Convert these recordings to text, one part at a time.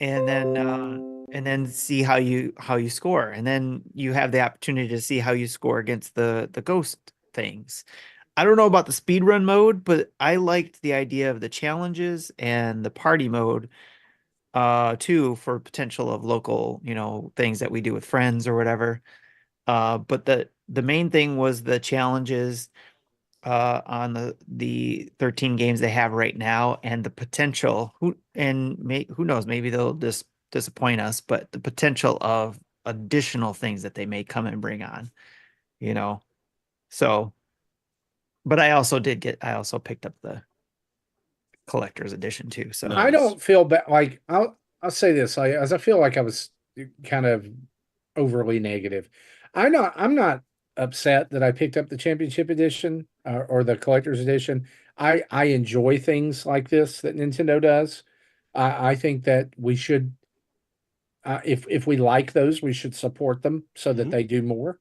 and then see how you score, and then you have the opportunity to see how you score against the ghost things. I don't know about the speedrun mode, but I liked the idea of the challenges and the party mode too, for potential of local, things that we do with friends or whatever. But the main thing was the challenges on the 13 games they have right now, and the potential, who knows, maybe they'll just disappoint us, but the potential of additional things that they may come and bring on, you know. So, but I also picked up the collector's edition too. So I Nice. don't feel bad. Like I'll say this, as I feel like I was kind of overly negative. I'm not upset that I picked up the championship edition or the collector's edition. I enjoy things like this that Nintendo does. I think that we should, if we like those, we should support them so that Mhm. they do more.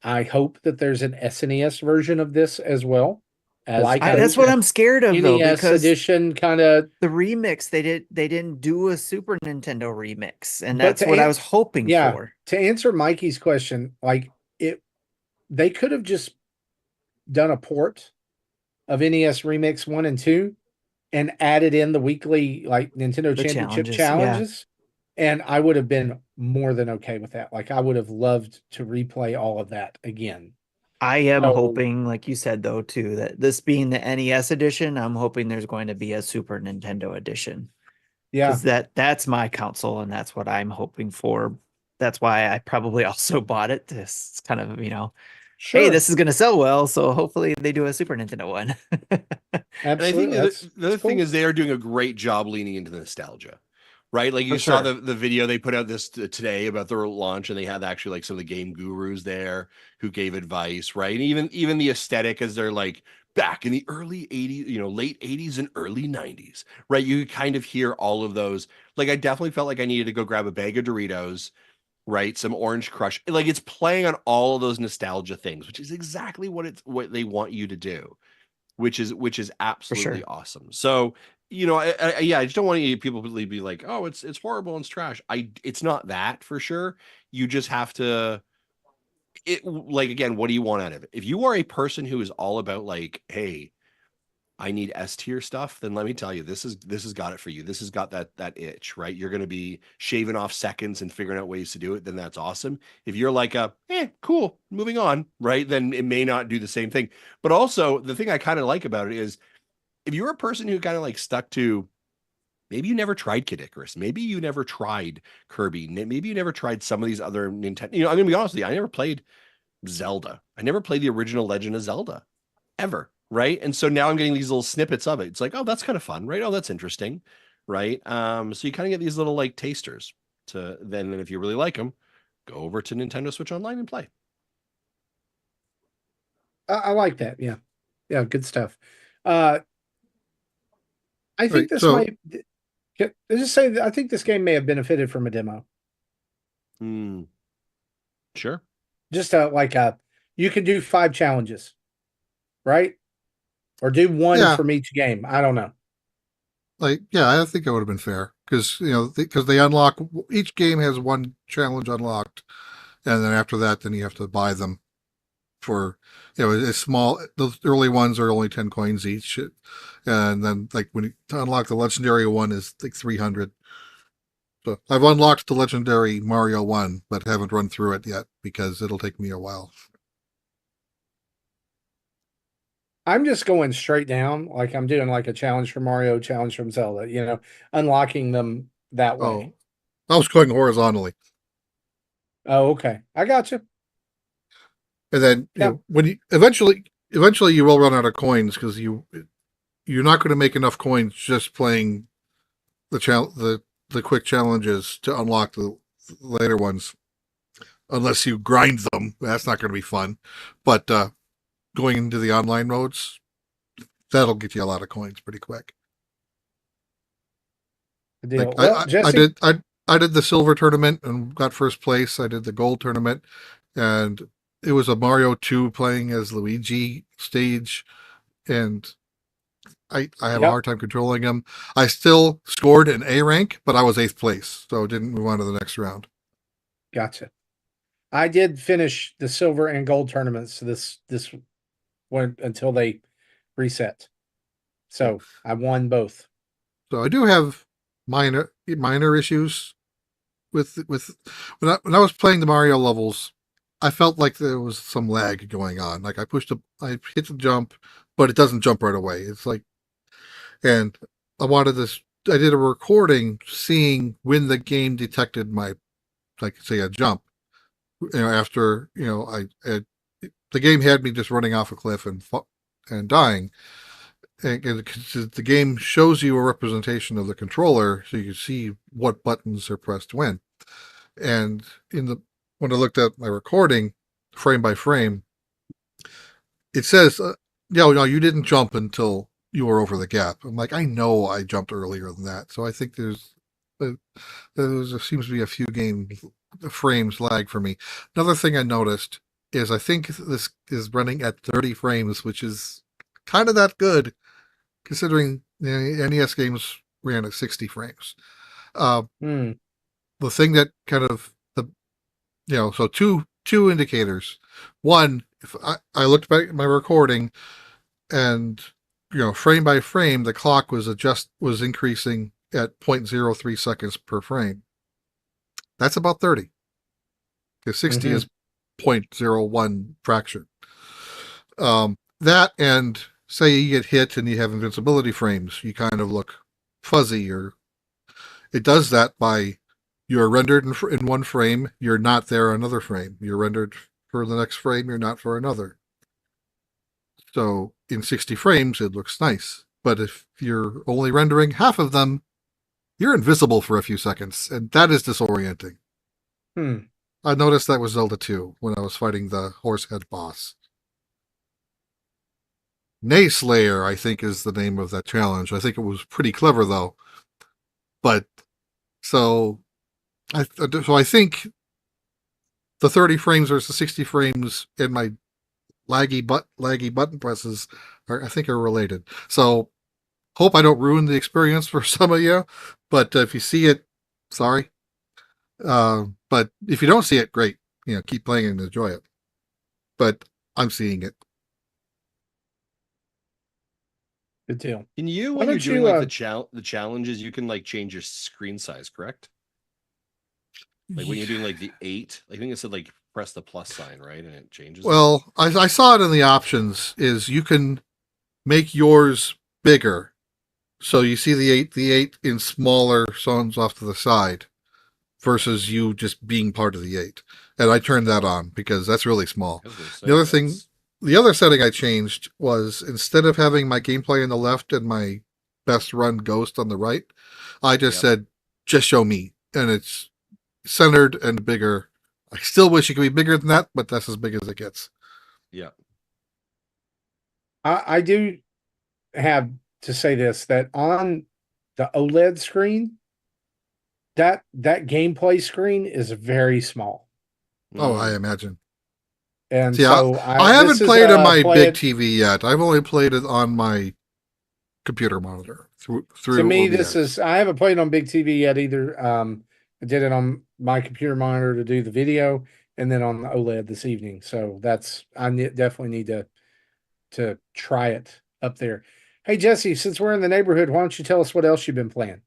I hope that there's an SNES version of this as well, As like that's as what I'm scared of though, NES because edition kind of. the remix they didn't do a Super Nintendo remix, and But that's what I was hoping yeah, for. to answer Mikey's question, like it, they could have just done a port of NES Remix 1 and 2 and added in the weekly like Nintendo The Championship challenges, yeah. challenges. And I would have been more than okay with that. Like I would have loved to replay all of that again. I am So hoping, like you said though, too, that this being the NES edition, I'm hoping there's going to be a Super Nintendo edition. yeah, Because that's my console and that's what I'm hoping for. That's why I probably also bought it. This kind of, hey, sure. this is gonna sell well, so hopefully they do a Super Nintendo one. And I think Absolutely. the That's other thing cool. is they are doing a great job leaning into the nostalgia, right? Like For you saw sure. the video they put out this today about their launch, and they had actually like some of the game gurus there who gave advice, right? And even the aesthetic as they're like back in the early 80s, late 80s and early 90s, right? You kind of hear all of those. Like I definitely felt like I needed to go grab a bag of Doritos, right? Some Orange Crush. Like it's playing on all of those nostalgia things, which is exactly what they want you to do, which is For absolutely sure. awesome. So, yeah, I just don't want any people to be like, oh, it's horrible and it's trash. It's not that for sure. You just have to like again, what do you want out of it? If you are a person who is all about like, hey, I need S tier stuff, then let me tell you, this has got it for you. This has got that itch, right? You're going to be shaving off seconds and figuring out ways to do it. Then that's awesome. If you're like cool, moving on, right? Then it may not do the same thing. But also, the thing I kind of like about it is if you're a person who kind of like stuck to maybe you never tried Kid Icarus, maybe you never tried Kirby, maybe you never tried some of these other Nintendo. I'm gonna be honest with you, I never played Zelda. I never played the original Legend of Zelda ever, right? And so now I'm getting these little snippets of it. It's like, oh, that's kind of fun, right? Oh, that's interesting, right? So you kind of get these little like tasters to then, and if you really like them, go over to Nintendo Switch Online and play. I like that. Yeah. Yeah, good stuff. Uh I Right. think this So might let's just say that I think this game may have benefited from a demo. Hmm. Sure. Just you can do 5 challenges, right? Or do one yeah, from each game. I don't know. I think it would have been fair because because they unlock each game has one challenge unlocked, and then after that, then you have to buy them for it's small. The early ones are only 10 coins each, and then like when you to unlock the legendary one is like 300. So I've unlocked the legendary Mario one, but haven't run through it yet because it'll take me a while. I'm just going straight down, like I'm doing like a challenge from Mario, challenge from Zelda, unlocking them that way. Oh, I was going horizontally. Oh, okay. I got you. And then Yep. when you eventually you will run out of coins because you're not going to make enough coins just playing the quick challenges to unlock the later ones unless you grind them. That's not going to be fun. But going into the online modes, that'll get you a lot of coins pretty quick. Deal. Like Well, Jesse, I did the silver tournament and got first place. I did the gold tournament, and it was a Mario 2 playing as Luigi stage, and I have a Yep. hard time controlling them. I still scored an A rank, but I was 8th place, so didn't move on to the next round. Gotcha. I did finish the silver and gold tournaments this went until they reset. So I won both. So I do have minor issues with when I was playing the Mario levels. I felt like there was some lag going on. Like I hit the jump, but it doesn't jump right away. It's like, and I wanted this. I did a recording seeing when the game detected my, like say a jump. After the game had me just running off a cliff and dying. And the game shows you a representation of the controller, so you can see what buttons are pressed when. And when I looked at my recording, frame by frame, it says, no, you didn't jump until you were over the gap. I'm like, I know I jumped earlier than that. So I think there seems to be a few frames lag for me. Another thing I noticed is I think this is running at 30 frames, which is kind of that good, considering the NES games ran at 60 frames. The thing that kind of so two indicators. One, if I looked back at my recording, and frame by frame, the clock was increasing at 0.03 seconds per frame. That's about 30. Because 60 is 0.01 fraction. That, and say you get hit and you have invincibility frames, you kind of look fuzzy, or it does that by you're rendered in one frame, you're not there another frame. You're rendered for the next frame, you're not for another. So in 60 frames, it looks nice. But if you're only rendering half of them, you're invisible for a few seconds, and that is disorienting. I noticed that with Zelda 2 when I was fighting the Horsehead boss. Nayslayer, I think, is the name of that challenge. I think it was pretty clever, though. But so I think the 30 frames versus 60 frames in my laggy button presses are related. So hope I don't ruin the experience for some of you. But if you see it, sorry. But if you don't see it, great. Keep playing and enjoy it. But I'm seeing it. Good deal. Can you, Why when you're don't doing you, like the challenges, you can like change your screen size, correct? Like when you're doing like the 8, I think it said like press the plus sign, right? And it changes. Well, I saw it in the options is you can make yours bigger. So you see the 8 in smaller zones off to the side versus you just being part of the 8. And I turned that on because that's really small. The other setting I changed was instead of having my gameplay on the left and my best run ghost on the right, I just said, just show me. And it's centered and bigger. I still wish it could be bigger than that, but that's as big as it gets. Yeah. I do have to say this, that on the OLED screen, that gameplay screen is very small. Oh, I imagine. And see, so I haven't played on my big TV yet. I've only played it on my computer monitor through to me, OBS. I haven't played on big TV yet either. I did it on my computer monitor to do the video, and then on the OLED this evening. So definitely need to try it up there. Hey Jesse, since we're in the neighborhood, why don't you tell us what else you've been playing?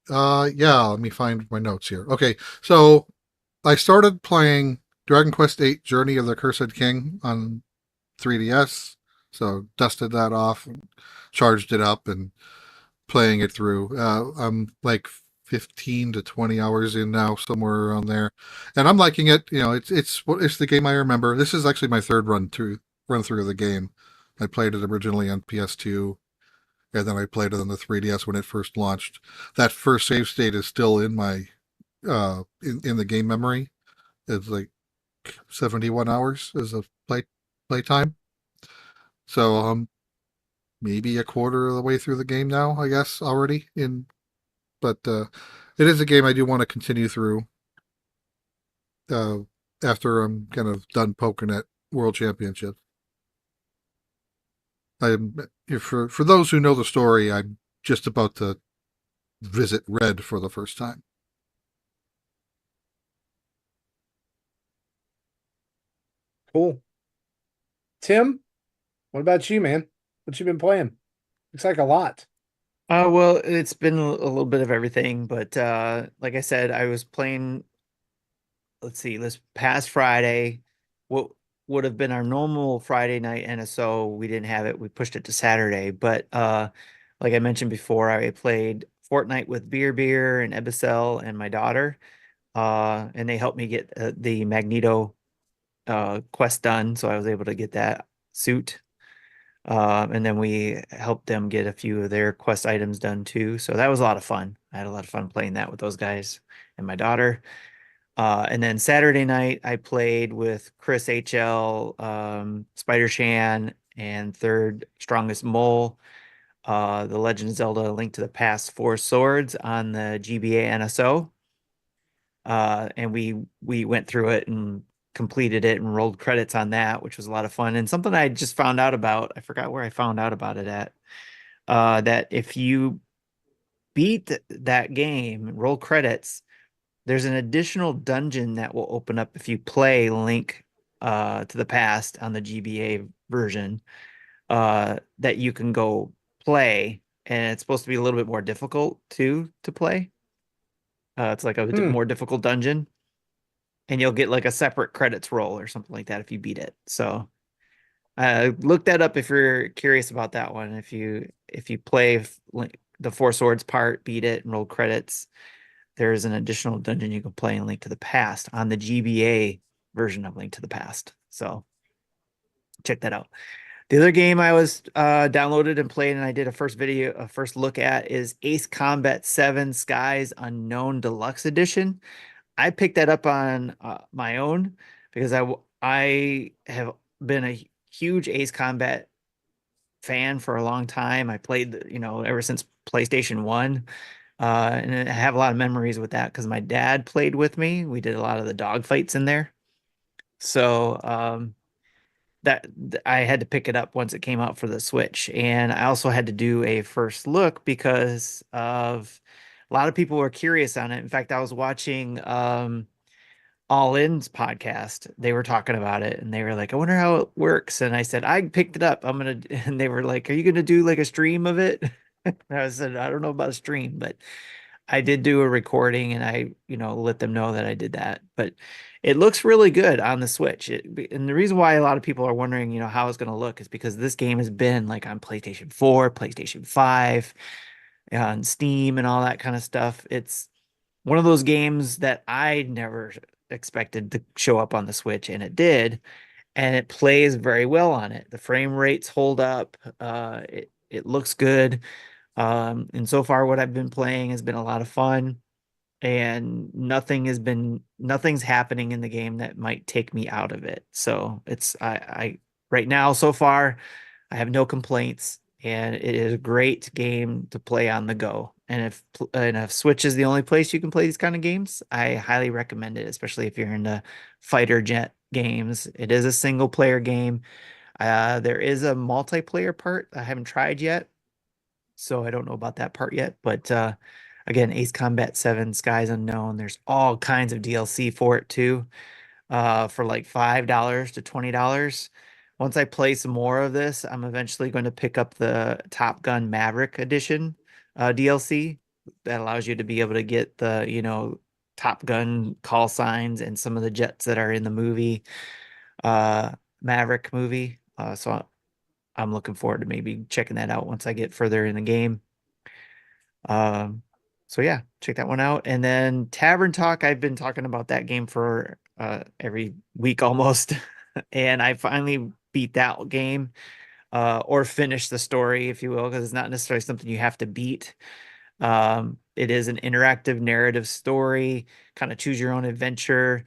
Yeah, let me find my notes here. Okay, so I started playing Dragon Quest VIII Journey of the Cursed King on 3DS. So dusted that off, and charged it up, and playing it through. I'm like 15 to 20 hours in now, somewhere around there, and I'm liking it. It's the game I remember. This is actually my third run through of the game. I played it originally on PS2, and then I played it on the 3DS when it first launched. That first save state is still in my in the game memory. It's like 71 hours as a play time. So maybe a quarter of the way through the game now, I guess, already in. But it is a game I do want to continue through after I'm kind of done poking at World Championship. For those who know the story, I'm just about to visit Red for the first time. Cool. Tim, what about you, man? What you been playing? Looks like a lot. Well, it's been a little bit of everything, but like I said, I was playing, let's see, this past Friday, what would have been our normal Friday night NSO, we didn't have it. We pushed it to Saturday, but like I mentioned before, I played Fortnite with Beer and Ebicel and my daughter. And they helped me get the Magneto quest done, so I was able to get that suit. And then we helped them get a few of their quest items done too. So that was a lot of fun. I had a lot of fun playing that with those guys and my daughter. And then Saturday night, I played with Chris HL, Spider Shan, and Third Strongest Mole, the Legend of Zelda: Link to the Past Four Swords on the GBA NSO. And we went through it and completed it and rolled credits on that, which was a lot of fun. And something I just found out about, I forgot where I found out about it at, that if you beat that game, roll credits, there's an additional dungeon that will open up if you play Link to the Past on the GBA version, that you can go play, and it's supposed to be a little bit more difficult too to play. It's like a more difficult dungeon, and you'll get like a separate credits roll or something like that if you beat it. So look that up if you're curious about that one. If you play the Four Swords part, beat it, and roll credits, there's an additional dungeon you can play in Link to the Past on the GBA version of Link to the Past. So check that out. The other game I was downloaded and played, and I did a first look at, is Ace Combat 7 Skies Unknown Deluxe Edition. I picked that up on my own because I have been a huge Ace Combat fan for a long time. I played, ever since PlayStation 1. And I have a lot of memories with that because my dad played with me. We did a lot of the dog fights in there. So that I had to pick it up once it came out for the Switch. And I also had to do a first look because of a lot of people were curious on it. In fact, I was watching All In's podcast. They were talking about it and they were like, I wonder how it works. And I said, I picked it up. And they were like, are you gonna do like a stream of it? And I said, I don't know about a stream, but I did do a recording and I, let them know that I did that. But it looks really good on the Switch. And the reason why a lot of people are wondering, how it's going to look is because this game has been like on PlayStation 4, PlayStation 5, on Steam and all that kind of stuff. It's one of those games that I never expected to show up on the Switch, and it did. And it plays very well on it. The frame rates hold up. It looks good. And so far what I've been playing has been a lot of fun, and nothing's happening in the game that might take me out of it. So I right now, so far, I have no complaints, and it is a great game to play on the go. And if Switch is the only place you can play these kind of games, I highly recommend it, especially if you're into fighter jet games. It is a single player game. There is a multiplayer part I haven't tried yet, so I don't know about that part yet. But again, Ace Combat 7 Skies Unknown, there's all kinds of DLC for it too, for like $5 to $20. Once I play some more of this, I'm eventually going to pick up the Top Gun Maverick Edition DLC that allows you to be able to get the, Top Gun call signs and some of the jets that are in the movie, Maverick movie. So I'm looking forward to maybe checking that out once I get further in the game. So yeah, check that one out. And then Tavern Talk, I've been talking about that game for every week almost. And I finally beat that game, or finished the story, if you will, because it's not necessarily something you have to beat. It is an interactive narrative story, kind of choose your own adventure.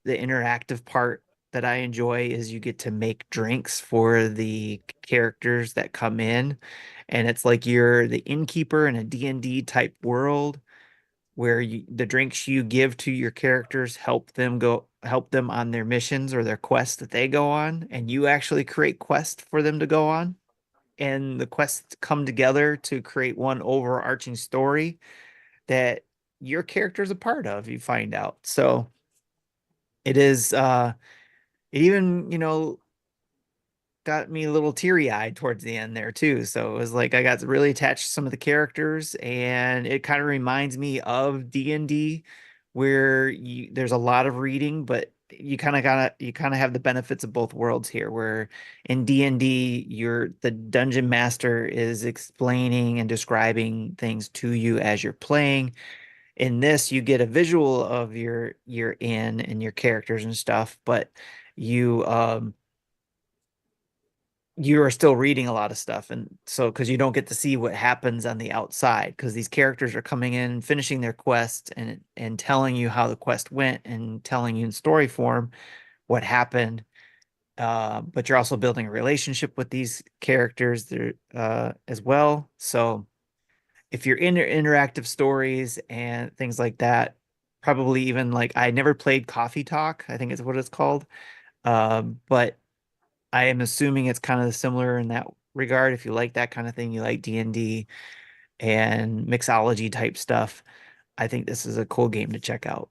The interactive part that I enjoy is you get to make drinks for the characters that come in, and it's like you're the innkeeper in a D&D type world where the drinks you give to your characters help them on their missions or their quests that they go on, and you actually create quests for them to go on. and the quests come together to create one overarching story that your character is a part of, you find out. So it is it even, got me a little teary-eyed towards the end there too. So it was like I got really attached to some of the characters, and it kind of reminds me of D&D, where there's a lot of reading, but you kind of have the benefits of both worlds here, where in D&D the dungeon master is explaining and describing things to you as you're playing. In this, you get a visual of your inn and your characters and stuff, but you are still reading a lot of stuff. And so, because you don't get to see what happens on the outside, because these characters are coming in, finishing their quest, and telling you how the quest went, and telling you in story form what happened. But you're also building a relationship with these characters there, as well. So if you're into interactive stories and things like that, probably even like, I never played Coffee Talk, I think is what it's called. But I am assuming it's kind of similar in that regard. If you like that kind of thing, you like D&D and mixology type stuff, I think this is a cool game to check out.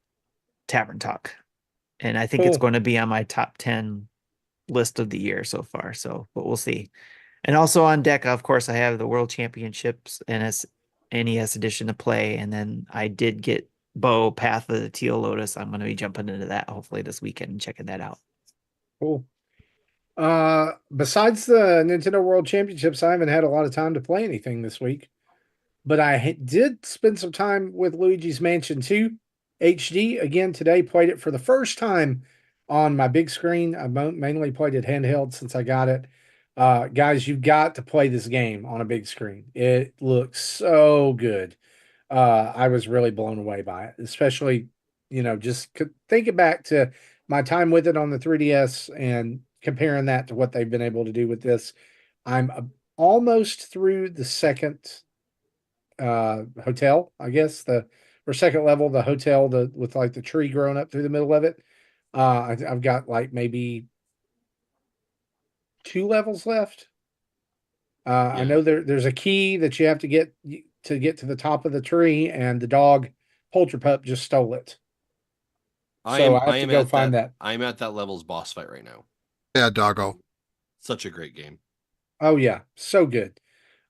Tavern Talk. And I think it's Cool. going to be on my top 10 list of the year so far. So, but we'll see. And also on deck, of course, I have the World Championships and NES edition to play. And then I did get Bo Path of the Teal Lotus. I'm going to be jumping into that hopefully this weekend and checking that out. Cool. Besides the Nintendo World Championships, I haven't had a lot of time to play anything this week, but I did spend some time with Luigi's Mansion 2 HD again today. Played it for the first time on my big screen. I mainly played it handheld since I got it. Guys, you've got to play this game on a big screen. It looks so good. I was really blown away by it, especially, just thinking back to my time with it on the 3DS and comparing that to what they've been able to do with this. I'm almost through the second hotel, I guess, or second level, the hotel, with like the tree growing up through the middle of it. I've got like maybe 2 levels left. I know there's a key that you have to get to the top of the tree, and the dog Polterpup just stole it. So I have to go find that. I'm at that level's boss fight right now. Yeah, doggo. Such a great game. Oh yeah, so good.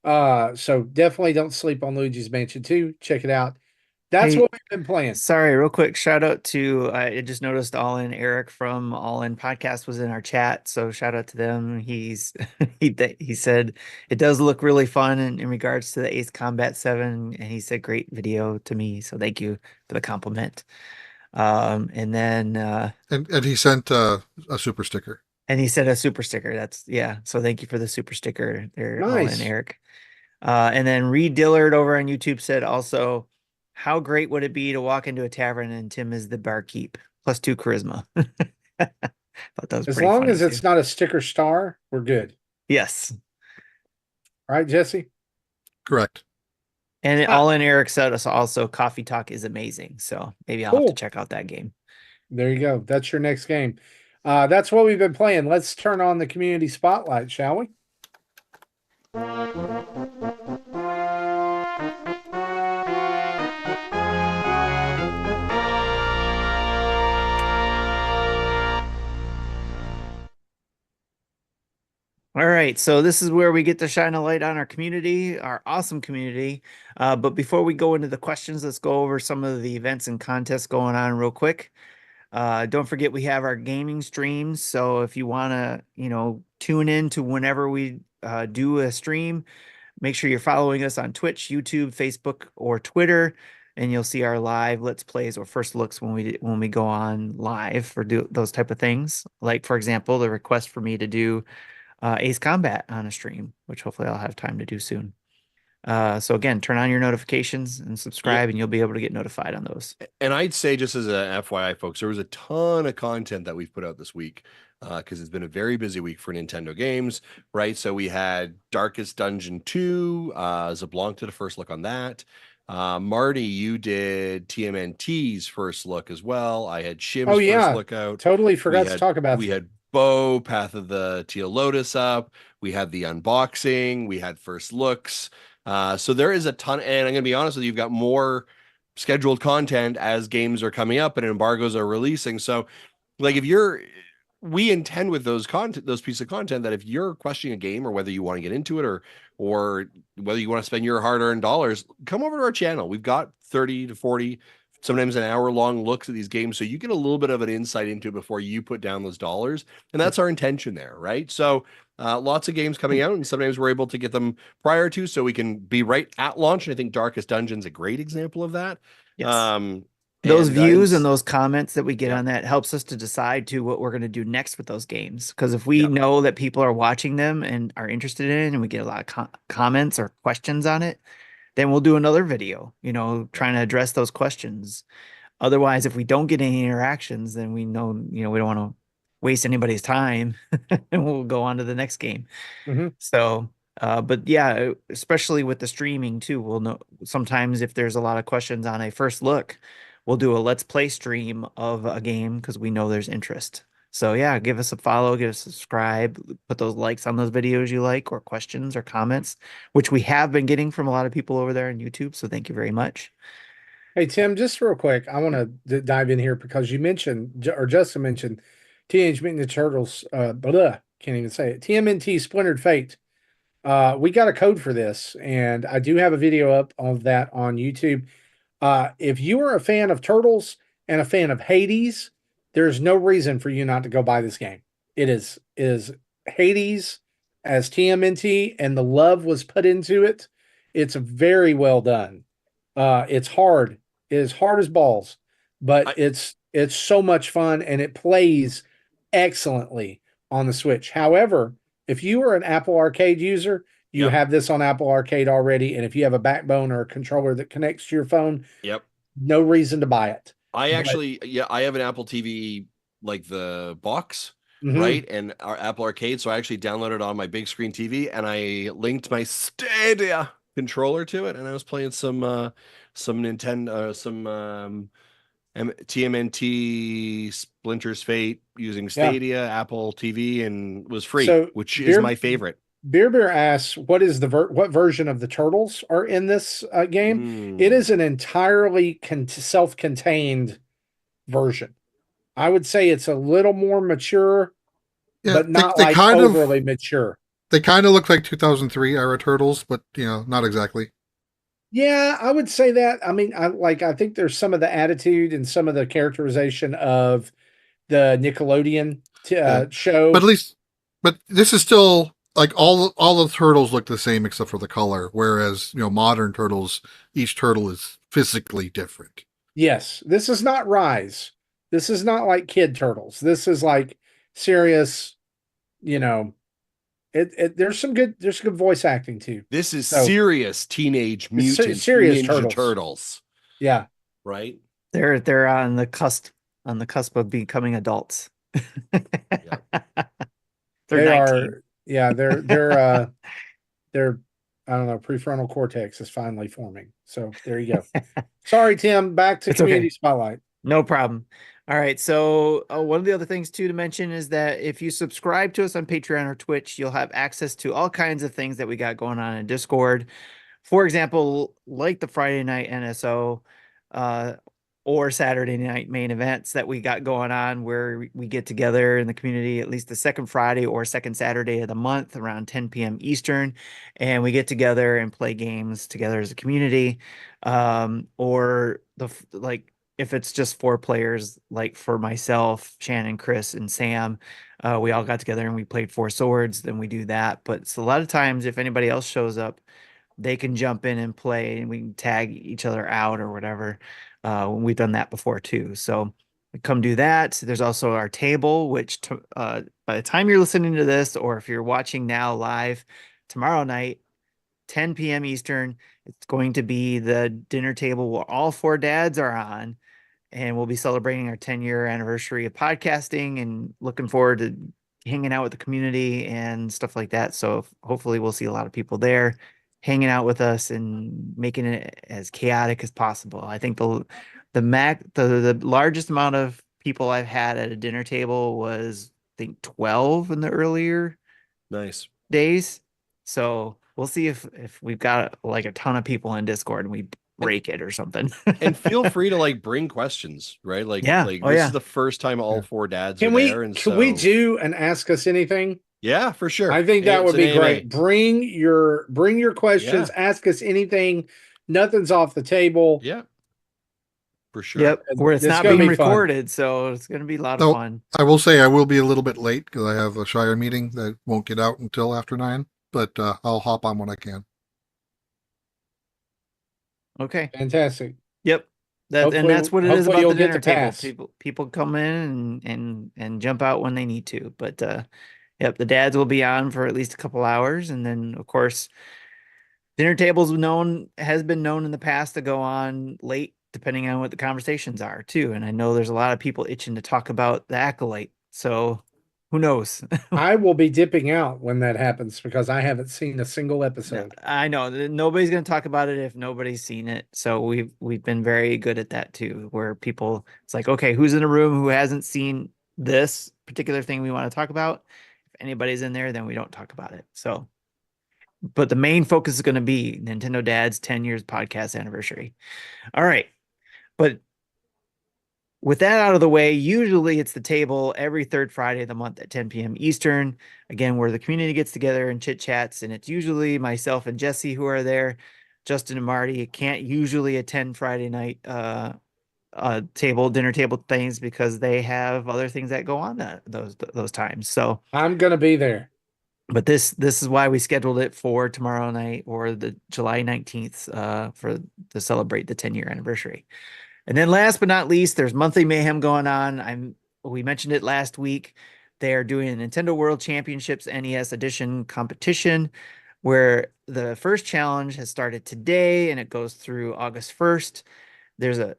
So definitely don't sleep on Luigi's Mansion 2. Check it out. That's Hey, what we've been playing. Sorry, real quick shout out to I just noticed All In Eric from All In Podcast was in our chat, so shout out to them. He said it does look really fun in regards to the Ace Combat 7, and he said great video to me, so thank you for the compliment. And then And he sent a super sticker. and he said a super sticker. So thank you for the super sticker there, All In Nice. Eric. And then Reed Dillard over on YouTube said also, how great would it be to walk into a tavern and Tim is the barkeep, +2 charisma. Thought that was As pretty long funny as it's too. not a sticker star, we're good. Yes. Right, Jesse? Correct. And All In Eric said us also, Coffee Talk is amazing. So maybe I'll have to Cool. check out that game. There you go. That's your next game. That's what we've been playing. Let's turn on the community spotlight, shall we? All right, so this is where we get to shine a light on our community, our awesome community. But before we go into the questions, let's go over some of the events and contests going on real quick. Don't forget we have our gaming streams. So if you want to, tune in to whenever we do a stream, make sure you're following us on Twitch, YouTube, Facebook, or Twitter, and you'll see our live Let's Plays or first looks when we go on live or do those type of things. Like for example, the request for me to do Ace Combat on a stream, which hopefully I'll have time to do soon. So again, turn on your notifications and subscribe, and you'll be able to get notified on those. And I'd say, just as a FYI, folks, there was a ton of content that we've put out this week because it's been a very busy week for Nintendo games, right? So we had Darkest Dungeon 2. Zablanc did a first look on that. Marty, you did TMNT's first look as well. I had SCHiM's first look out. Totally forgot to talk about We that. had Bow, Path of the Teal Lotus up. We had the unboxing. We had first looks. So there is a ton. And I'm going to be honest with you, you've got more scheduled content as games are coming up and embargoes are releasing. So, like, we intend with those pieces of content that if you're questioning a game or whether you want to get into it or whether you want to spend your hard-earned dollars, come over to our channel. We've got 30 to 40, sometimes an hour-long looks at these games, so you get a little bit of an insight into it before you put down those dollars, and that's our intention there, right? So lots of games coming out, and sometimes we're able to get them prior to, so we can be right at launch. And I think Darkest Dungeon's a great example of that. Yes. Those views and those comments that we get Yeah. on that helps us to decide to what we're going to do next with those games. Because if we Yeah. know that people are watching them and are interested in it, and we get a lot of comments or questions on it, then we'll do another video, trying to address those questions. Otherwise, if we don't get any interactions, then we know, we don't want to waste anybody's time and we'll go on to the next game. So, but yeah, especially with the streaming too, we'll know sometimes if there's a lot of questions on a first look, we'll do a let's play stream of a game because we know there's interest. So yeah, give us a follow, give us a subscribe, put those likes on those videos you like, or questions or comments, which we have been getting from a lot of people over there on YouTube. So thank you very much. Hey, Tim, just real quick, I want to dive in here because you mentioned, or Justin mentioned, Teenage Mutant Ninja Turtles, can't even say it, TMNT Splintered Fate. We got a code for this, and I do have a video up of that on YouTube. If you are a fan of Turtles and a fan of Hades, there's no reason for you not to go buy this game. It is Hades as TMNT, and the love was put into it. It's very well done. It's hard. It is hard as balls, but it's so much fun, and it plays excellently on the Switch. However, if you are an Apple Arcade user, you have this on Apple Arcade already, and if you have a backbone or a controller that connects to your phone, no reason to buy it. I have an Apple TV, like the box, right? And our Apple Arcade. So I actually downloaded it on my big screen TV, and I linked my Stadia controller to it, and I was playing some Nintendo, TMNT Splinter's Fate using Stadia, Apple TV, and was free, which is my favorite. Beer asks, what is what version of the Turtles are in this game? It is an entirely self-contained version. I would say it's a little more mature, but not like overly mature. They kind of look like 2003 era Turtles, but not exactly. Yeah, I would say that. I mean, I think there's some of the attitude and some of the characterization of the Nickelodeon show. But this is still like all the turtles look the same except for the color, whereas modern turtles, each turtle is physically different. Yes, this is not Rise. This is not like Kid Turtles. This is like serious, there's some good voice acting too. This is serious Teenage Mutant Ninja Turtles. Yeah. Right? They're on the cusp of becoming adults. They're 19. They're I don't know, prefrontal cortex is finally forming. So there you go. Sorry, Tim, back to Community Spotlight. No problem. All right. So one of the other things too to mention is that if you subscribe to us on Patreon or Twitch, you'll have access to all kinds of things that we got going on in Discord. For example, like the Friday night NSO, or Saturday night main events that we got going on, where we get together in the community at least the second Friday or second Saturday of the month around 10 p.m. Eastern, and we get together and play games together as a community. Or if it's just 4 players, like for myself, Shannon, Chris, and Sam, we all got together and we played 4 Swords, then we do that. But it's a lot of times if anybody else shows up, they can jump in and play, and we can tag each other out or whatever. We've done that before too. So come do that. There's also our table, which by the time you're listening to this, or if you're watching now live, tomorrow night, 10 p.m. Eastern, it's going to be the dinner table where all 4 dads are on, and we'll be celebrating our 10-year anniversary of podcasting and looking forward to hanging out with the community and stuff like that. So hopefully we'll see a lot of people there hanging out with us and making it as chaotic as possible. I think the largest amount of people I've had at a dinner table was think 12 in the earlier Nice. days. So we'll see if we've got like a ton of people in Discord and we break it or something. And feel free to like bring questions, right? Like, Yeah. like Oh, this yeah. is the first time all Yeah. four dads Can are we there, and can we so do an ask us anything? yeah, for sure. I think that It's would an be AMA. great. Bring your questions, ask us anything. Nothing's off the table. Yeah, for sure. Yep. Where it's It's not gonna being be fun. recorded, so it's gonna be a lot of So fun. I will say I will be a little bit late because I have a Shire meeting that won't get out until after 9. But I'll hop on when I can. Okay. Fantastic. Yep. And Hopefully- that's what it is hopefully about you'll the get dinner the table. pass. People come in and jump out when they need to. But yep, the dads will be on for at least a couple hours, and then of course, dinner tables has been known in the past to go on late, depending on what the conversations are too. And I know there's a lot of people itching to talk about the acolyte. So who knows? I will be dipping out when that happens because I haven't seen a single episode. I know that nobody's going to talk about it if nobody's seen it. So we've been very good at that too, where people, it's like, okay, who's in a room who hasn't seen this particular thing we want to talk about? If anybody's in there, then we don't talk about it. So, but the main focus is going to be Nintendo Dad's 10 years podcast anniversary. All right. But with that out of the way, usually it's the table every third Friday of the month at 10 p.m. Eastern. Again, where the community gets together and chit chats, and it's usually myself and Jesse who are there. Justin and Marty can't usually attend Friday night dinner table things because they have other things that go on those times. So I'm gonna be there. but this is why we scheduled it for tomorrow night or the July 19th for to celebrate the 10-year anniversary. And then last but not least, there's monthly mayhem going on. We mentioned it last week. They are doing a Nintendo World Championships NES Edition competition where the first challenge has started today and it goes through August 1st. There's a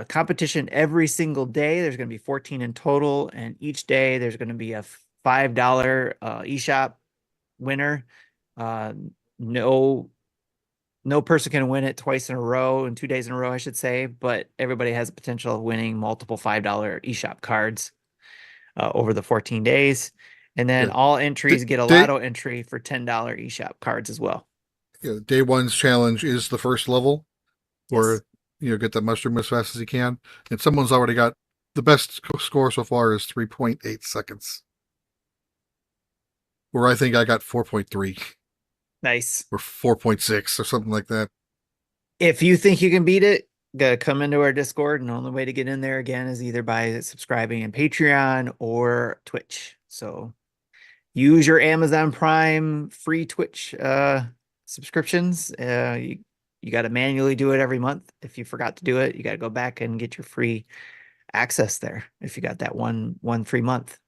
competition every single day. There's going to be 14 in total, and each day there's going to be a $5 eShop winner. No person can win it twice in a row in 2 days in a row, I should say, but everybody has the potential of winning multiple $5 eShop cards over the 14 days. And then Yeah. all entries get a Day- lotto entry for $10 eShop cards as well. Yeah, day one's challenge is the first level, where Yes. get the mushroom as fast as you can. And someone's already got the best score so far is 3.8 seconds. Where I think I got 4.3 Nice. or 4.6 or something like that. If you think you can beat it, gotta come into our Discord, and the only way to get in there again is either by subscribing in Patreon or Twitch. So use your Amazon Prime free Twitch subscriptions. You got to manually do it every month. If you forgot to do it, you got to go back and get your free access there if you got that one free month.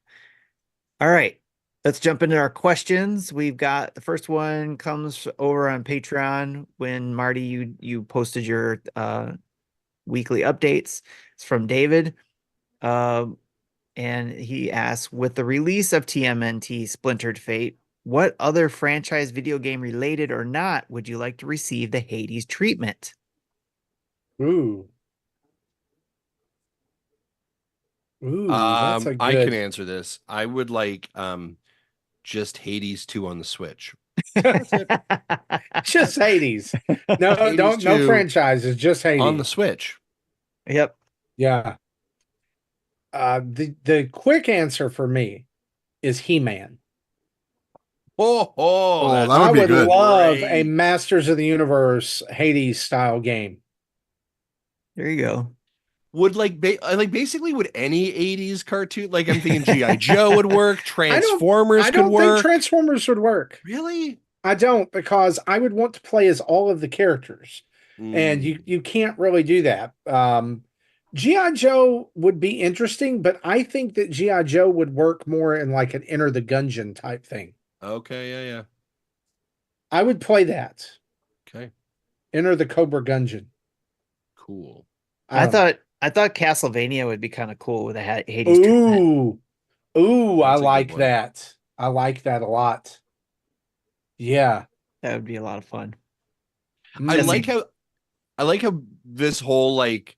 All right, let's jump into our questions. We've got the first one comes over on Patreon when Marty you posted your weekly updates. It's from David. And he asks, with the release of TMNT Splintered Fate, what other franchise video game related or not would you like to receive the Hades treatment? Ooh. That's a I can good. answer this. I would like just Hades 2 on the Switch. Just Hades. No, Hades no 2 franchises, just Hades. on the Switch. Yep. Yeah. The quick answer for me is He-Man. Oh, that I would be would good. love great. a Masters of the Universe Hades style game. There you go. Would basically would any 80s cartoon, like I'm thinking G.I. Joe would work, Transformers I could don't think work. Transformers would work. Really? I don't, because I would want to play as all of the characters. And Mm. you can't really do that. G.I. Joe would be interesting, but I think that G.I. Joe would work more in like an Enter the Gungeon type thing. Okay, yeah. I would play that. Okay, Enter the Cobra Gungeon. cool. I don't thought Castlevania would be kind of cool with a know. Hades treatment. Ooh, I That's a good like one. that. I like that a lot. Yeah. That would be a lot of fun. I Jesse. like how this whole like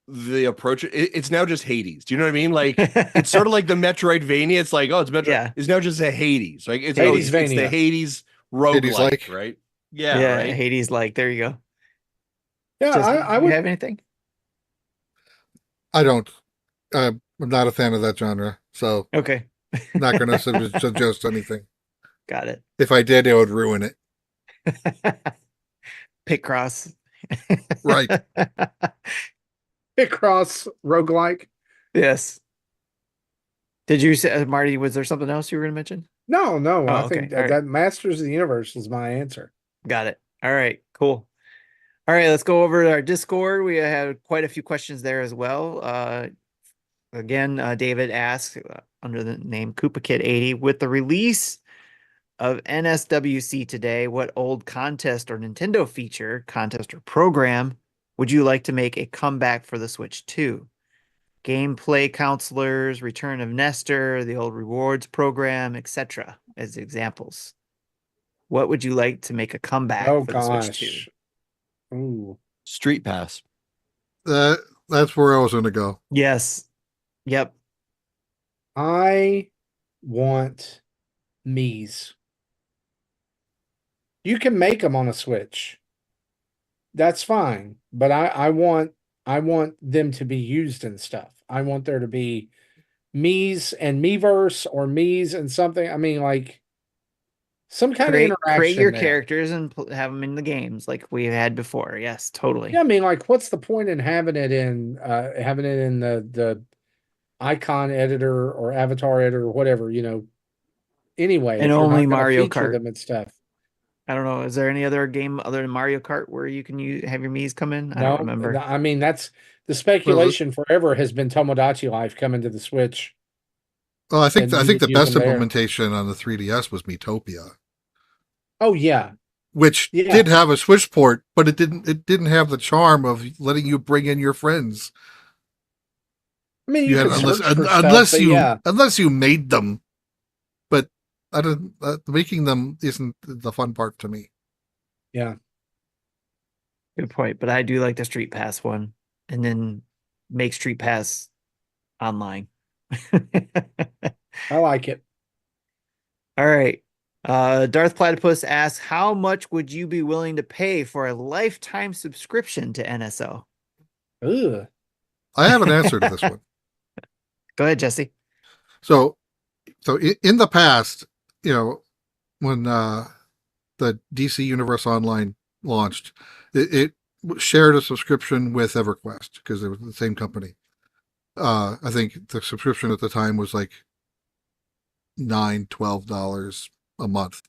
the approach. It's now just Hades. Do you know what I mean? Like it's sort of like the Metroidvania. It's like, oh, it's Metro. Yeah. It's now just a Hades. Like it's Hadesvania. the Hades roguelike, Hades-like. right? Yeah, Yeah, right. Hades like, there you go. Yeah, Jesse, I you would. have anything? I don't. I'm not a fan of that genre, so Okay. not going to suggest anything. Got it. If I did, it would ruin it. Picross. Right. Picross roguelike. Yes. Did you say, Marty, was there something else you were going to mention? No, Oh, I okay. think All right. that Masters of the Universe is my answer. Got it. All right, cool. All right, let's go over to our Discord. We had quite a few questions there as well. Again, David asks under the name KoopaKid80, with the release of NSWC today, what old contest or Nintendo feature, contest or program would you like to make a comeback for the Switch 2? Gameplay counselors, Return of Nestor, the old rewards program, etc. as examples. What would you like to make a comeback Oh for the Switch 2? gosh. Ooh. Street Pass. That's where I was going to go. Yes. Yep. I want Mii's. You can make them on a Switch. That's fine, but I want them to be used and stuff. I want there to be Mii's and Miiverse or Mii's and something. I mean, like some kind of interaction. Create your there. characters and have them in the games like we had before. Yes, totally. Yeah, I mean, like, what's the point in having it in the icon editor or avatar editor or whatever, anyway, And if you're only not gonna Mario feature Kart. them and stuff. I don't know. Is there any other game other than Mario Kart where you can have your Mii's come in? I No, don't remember. I mean, that's the speculation forever has been Tomodachi Life coming to the Switch. Well, I think And the you could use best them there. implementation on the 3DS was Miitopia, Oh yeah, which Yeah. did have a Switch port, but it didn't have the charm of letting you bring in your friends. I mean, You had, could unless search for stuff, unless but you yeah, unless you made them, but I don't. Making them isn't the fun part to me. yeah. Good point. But I do like the Street Pass one, and then make Street Pass online. I like it. All right. Darth Platypus asks, how much would you be willing to pay for a lifetime subscription to NSO? Ugh. I have an answer to this one. Go ahead, Jesse. So in the past, when the DC Universe Online launched, it shared a subscription with EverQuest because they were the same company. I think the subscription at the time was like $12 a month.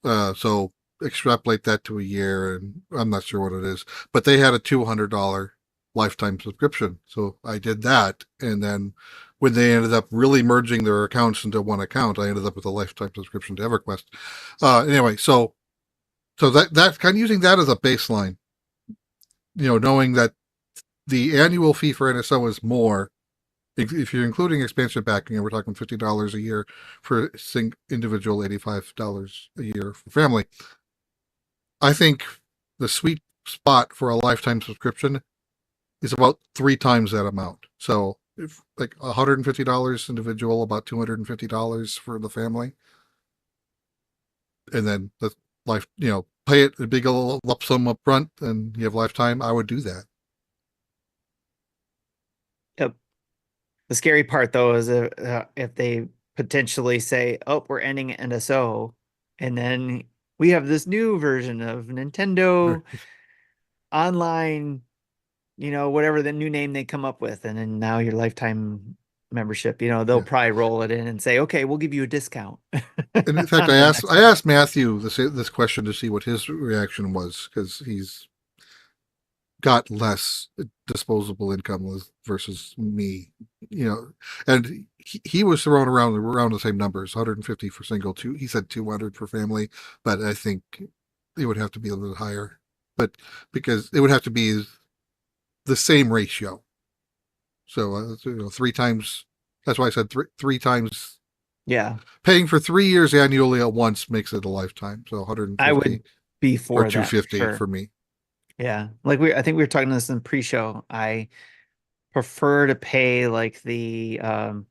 So extrapolate that to a year, and I'm not sure what it is, but they had a $200 lifetime subscription. So I did that, and then when they ended up really merging their accounts into one account, I ended up with a lifetime subscription to EverQuest. Anyway, so that kind of using that as a baseline, knowing that the annual fee for NSO is more. If you're including expansion packing, we're talking $50 a year for individual, $85 a year for family. I think the sweet spot for a lifetime subscription is about 3 times that amount. So if like $150 individual, about $250 for the family. And then the pay it a big lump sum up front and you have lifetime. I would do that. Yep. The scary part, though, is if they potentially say, "Oh, we're ending NSO," and then we have this new version of Nintendo Online, whatever the new name they come up with, and then now your lifetime membership, they'll probably roll it in and say, "Okay, we'll give you a discount." And in fact, I asked Matthew this question to see what his reaction was, because he's got less disposable income versus me, and he was thrown around the same numbers, 150 for single, he said 200 for family, but I think it would have to be a little higher, but because it would have to be the same ratio. So 3 times. That's why I said three times. Yeah, paying for 3 years annually at once makes it a lifetime. So 150. I would be for or that, 250 sure. for me. Yeah, like I think we were talking this in pre-show. I prefer to pay like the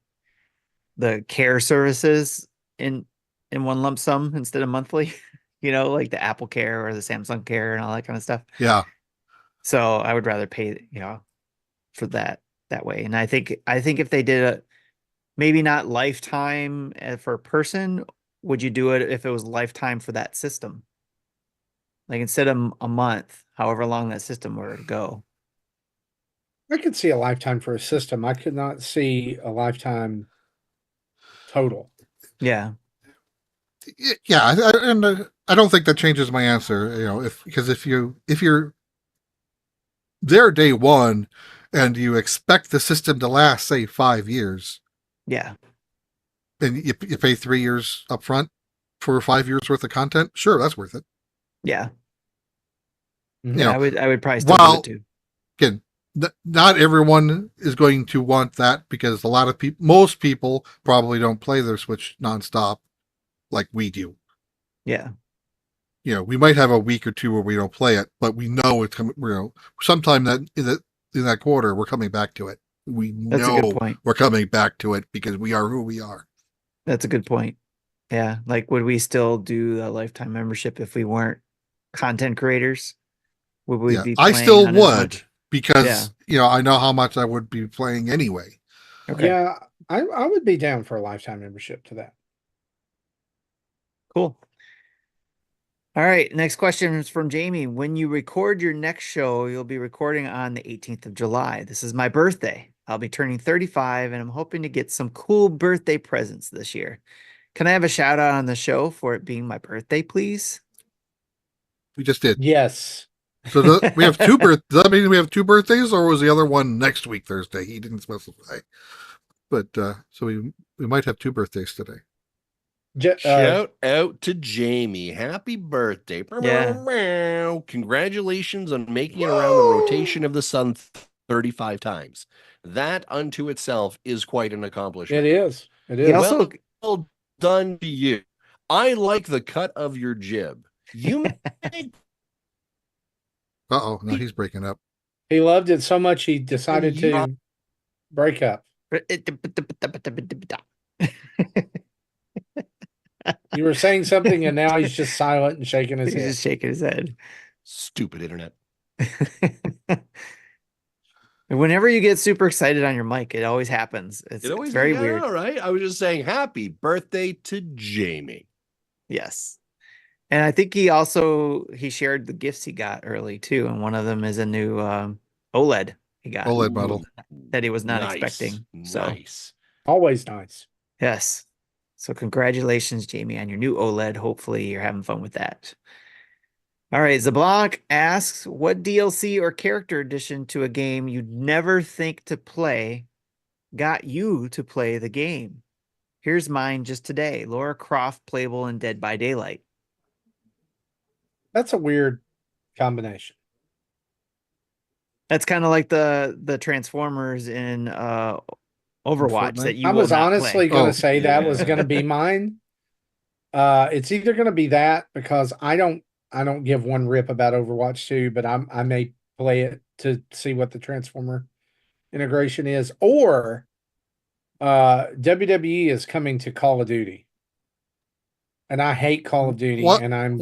care services in one lump sum instead of monthly. You know, like the Apple Care or the Samsung Care and all that kind of stuff. Yeah. So I would rather pay, for that way. And I think if they did a maybe not lifetime for a person, would you do it if it was lifetime for that system? Like instead of a month, however long that system were to go. I could see a lifetime for a system. I could not see a lifetime total. Yeah. Yeah, I don't think that changes my answer. Because if you're there day one and you expect the system to last, say, 5 years, Yeah. and you pay 3 years up front for 5 years worth of content, sure, that's worth it. Yeah. Mhm. Yeah, I would probably still do it too. Again, not everyone is going to want that because most people probably don't play their Switch nonstop like we do. Yeah. We might have a week or two where we don't play it, but we know it's coming. Sometime that in that quarter we're coming back to it. We That's a good know point. we're coming back to it because we are who we are. That's a good point. Yeah. Like, would we still do a lifetime membership if we weren't content creators? Would we be I playing still on as would much? because I know how much I would be playing anyway. Okay. Yeah, I would be down for a lifetime membership to that. Cool. All right. Next question is from Jamie. When you record your next show, you'll be recording on the 18th of July. This is my birthday. I'll be turning 35 and I'm hoping to get some cool birthday presents this year. Can I have a shout out on the show for it being my birthday, please? We just did. Yes. So we have two birthdays. Does that mean we have two birthdays, or was the other one next week Thursday? He didn't specify. But so we might have two birthdays today. Shout out to Jamie. Happy birthday. Yeah. Congratulations on making it around the rotation of the sun 35 times. That unto itself is quite an accomplishment. It is. It He is. also Well done to you. I like the cut of your jib. You make No, he's breaking up. He loved it so much he decided to break up. You were saying something and now he's just silent and shaking his He's head. just shaking his head. stupid internet. And whenever you get super excited on your mic, it always happens. It's very weird. All right. I was just saying happy birthday to Jamie. Yes. And I think he shared the gifts he got early too. And one of them is a new OLED he got. OLED model. That he was not Nice, expecting. So nice. Always nice. yes. So congratulations, Jamie, on your new OLED. Hopefully you're having fun with that. All right. Zablanc asks, what DLC or character addition to a game you'd never think to play got you to play the game? Here's mine just today. Lara Croft playable in Dead by Daylight. That's a weird combination. That's kind of like the Transformers in Overwatch Fortnite? that you I will was not honestly play. going to Oh. say that was going to be mine. It's either going to be that because I don't give one rip about Overwatch 2, but I may play it to see what the Transformer integration is, or WWE is coming to Call of Duty, and I hate Call of Duty, What? and I'm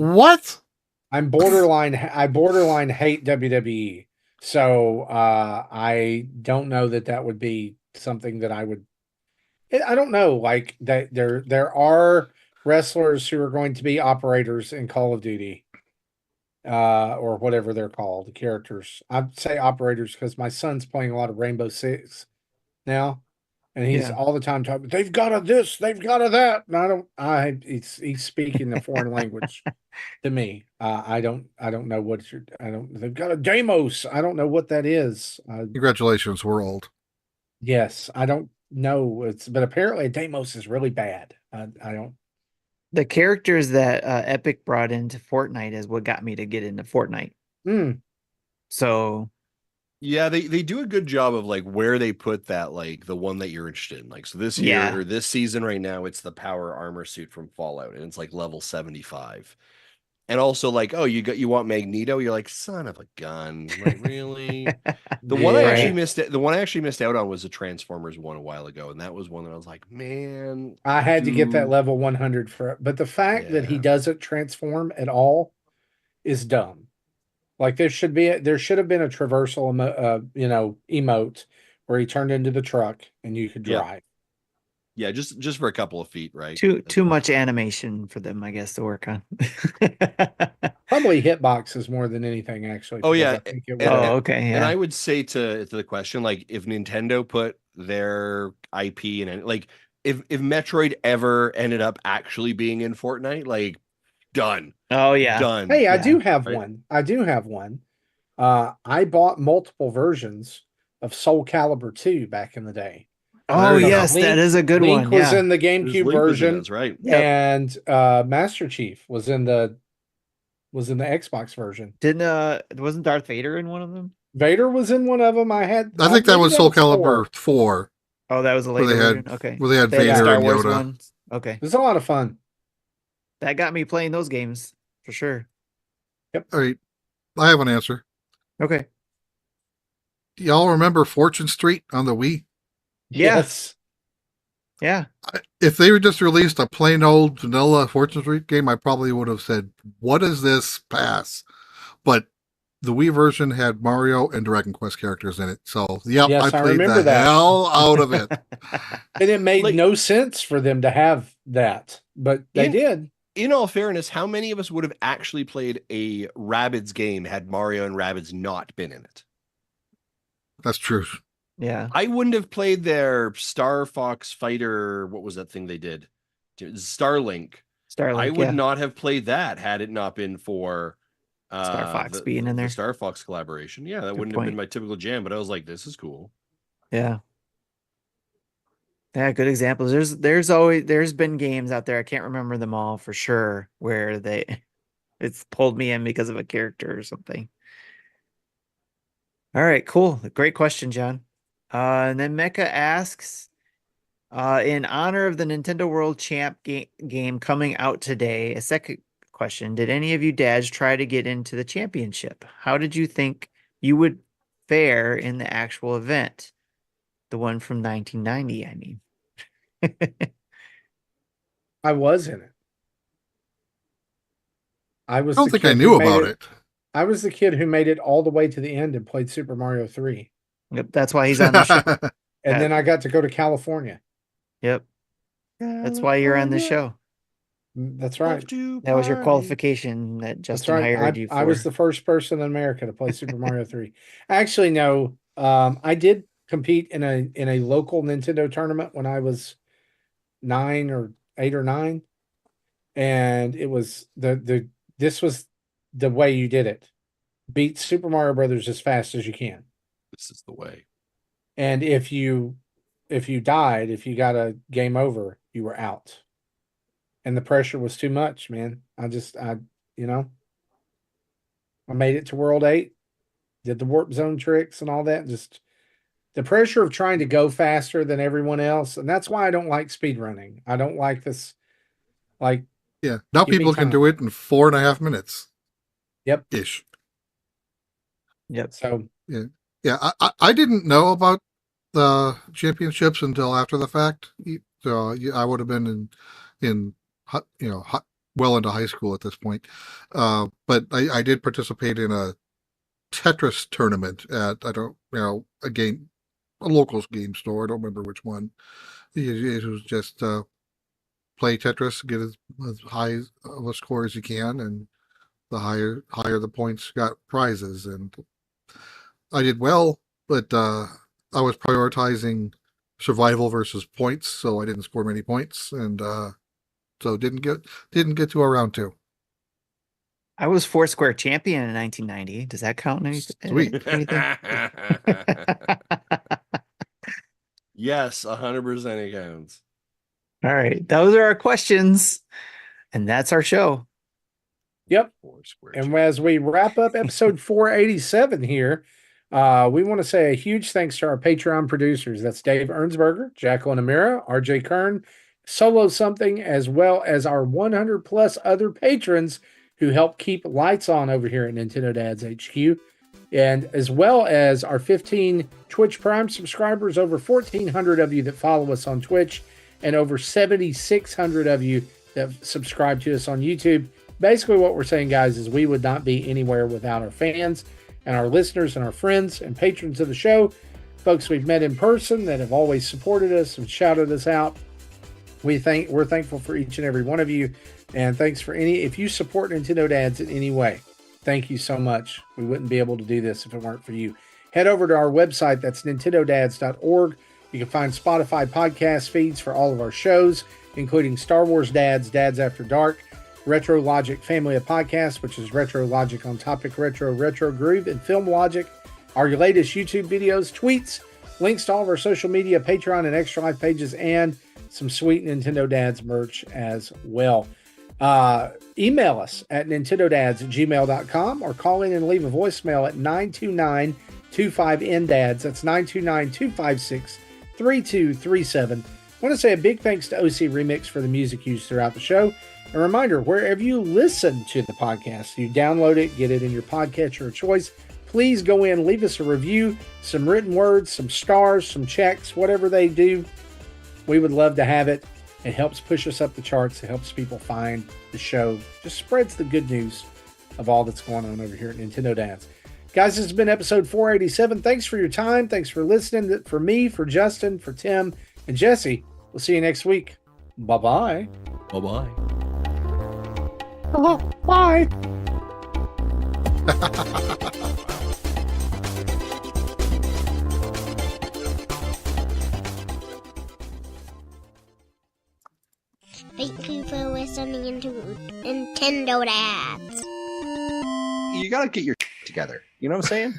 borderline hate WWE. So I don't know that would be something that I would. I don't know. Like that, there are wrestlers who are going to be operators in Call of Duty, or whatever they're called, the characters. I'd say operators because my son's playing a lot of Rainbow Six now, and he's all the time talking. They've got a this, they've got a that, and he's speaking a foreign language to me. I don't know what they've got a Deimos. I don't know what that is. Congratulations, we're old. Yes, I don't know. But apparently a Deimos is really bad. I don't. The characters that Epic brought into Fortnite is what got me to get into Fortnite. So yeah, they do a good job of like where they put that, like the one that you're interested in. Like, so this year or this season right now, it's the power armor suit from Fallout, and it's like level 75. And also like, oh, you want Magneto? You're like, son of a gun. Like, really? The one I actually Right. missed the one I actually missed out on was the Transformers one a while ago, and that was one that I was like, man, I had to get that dude. level 100 for, but the fact that he Yeah. doesn't transform at all is dumb. Like there should have been a traversal, emote where he turned into the truck and you could Yeah. drive. Yeah, just for a couple of feet, right? Too much animation for them, I guess, to work on. Probably hitboxes more than anything, actually. Oh because yeah. I think it And, would. Oh, okay, and yeah. I would say to the question, like, if Nintendo put their IP in it, like if Metroid ever ended up actually being in Fortnite, like done. Oh yeah. Done. Hey, I Yeah. do have Right. one. I do have one. I bought multiple versions of Soul Calibur 2 back in the day. Oh There you go. yes, that Link- is a good Link one. was Yeah. in the There's GameCube Link was in version, those, right? Yep. and Master Chief was in the Xbox version. Wasn't Darth Vader in one of them? Vader was in one of them. I think that maybe was Soul four. Calibur 4, Oh, that was a where later they had version. Okay. where they had They had the Vader Star and Wars Yoda. ones. Okay. It was a lot of fun. That got me playing those games for sure. All right, I have an answer. Okay. Y'all remember Fortune Street on the Wii? Yeah. Yes. If they were just released a plain old vanilla Fortune Street game, I probably would have said, "What is this? Pass." But the Wii version had Mario and Dragon Quest characters in it, so yep, Yes, I I played remember the that. hell out of it. And it made Like- no sense for them to have that, but they In- did. In all fairness, how many of us would have actually played a Rabbids game had Mario and Rabbids not been in it? That's true. Yeah. I wouldn't have played their Star Fox Fighter. What was that thing they did? Starlink. Starlink. I would Yeah. not have played that had it not been for Star Fox being in there. The Star Fox collaboration. Yeah, that Good wouldn't have been point. my typical jam, but I was like, this is cool. Yeah. Yeah, good examples. There's been games out there, I can't remember them all for sure, where it's pulled me in because of a character or something. All right, cool. Great question, John. And then Mecha asks, in honor of the Nintendo World Champ game coming out today, a second question. Did any of you dads try to get into the championship? How did you think you would fare in the actual event? The one from 1990, I mean. I was in it. I was I don't the think I kid knew who made about it. it. I was the kid who made it all the way to the end and played Super Mario 3. Yep, that's why he's on the show. And then I got to go to California. Yep, that's why you're on the show. That's right. That was your qualification that That's Justin right. hired you for. I was the first person in America to play Super Mario 3. Actually, no. I did compete in a local Nintendo tournament when I was 8 or 9. And it was this was the way you did it. Beat Super Mario Brothers as fast as you can. This is the way. And if you died, if you got a game over, you were out. And the pressure was too much, man. I made it to World 8, did the warp zone tricks and all that. Just the pressure of trying to go faster than everyone else. And that's why I don't like speed running. I don't like this. Like, Yeah, now Give me people can time. do it in 4.5 minutes. Yep. Ish. Yep. So Yeah, I didn't know about the championships until after the fact. So yeah, I would have been well into high school at this point. But I did participate in a Tetris tournament at a local game store. I don't remember which one. It was just play Tetris, get as high of a score as you can, and the higher the points got prizes. And I did well, but I was prioritizing survival versus points, so I didn't score many points, and so didn't get to a round 2. I was Foursquare champion in 1990. Does that count? Sweet. Anything? Yes, 100% it counts. All right, those are our questions, and that's our show. yep. Foursquare And champ. as we wrap up episode 487 here, we want to say a huge thanks to our Patreon producers. That's Dave Ernsberger, Jacqueline Amira, RJ Kern, Solo Something, as well as our 100 plus other patrons who help keep lights on over here at Nintendo Dads HQ. And as well as our 15 Twitch Prime subscribers, over 1,400 of you that follow us on Twitch, and over 7,600 of you that subscribe to us on YouTube. Basically, what we're saying, guys, is we would not be anywhere without our fans and our listeners and our friends and patrons of the show. Folks we've met in person that have always supported us and shouted us out. We're thankful for each and every one of you. And thanks for if you support Nintendo Dads in any way, thank you so much. We wouldn't be able to do this if it weren't for you. Head over to our website. That's nintendodads.org. You can find Spotify podcast feeds for all of our shows, including Star Wars Dads, Dads After Dark, Retro Logic Family of Podcasts, which is Retro Logic on Topic Retro, Retro Groove, and Film Logic, our latest YouTube videos, tweets, links to all of our social media, Patreon, and Extra Life pages, and some sweet Nintendo Dads merch as well. Email us at nintendodads@gmail.com or call in and leave a voicemail at 929-25NDADS. That's 929-256-3237. I want to say a big thanks to OC Remix for the music used throughout the show. A reminder, wherever you listen to the podcast, you download it, get it in your podcatcher of choice, please go in, leave us a review, some written words, some stars, some checks, whatever they do. We would love to have it. It helps push us up the charts. It helps people find the show. Just spreads the good news of all that's going on over here at Nintendo Dads. Guys, this has been episode 487. Thanks for your time. Thanks for listening. For me, for Justin, for Tim, and Jesse, we'll see you next week. Bye-bye. Bye-bye. Hello. Bye. Thank you for listening to Nintendo Dads. You gotta get your together. You know what I'm saying?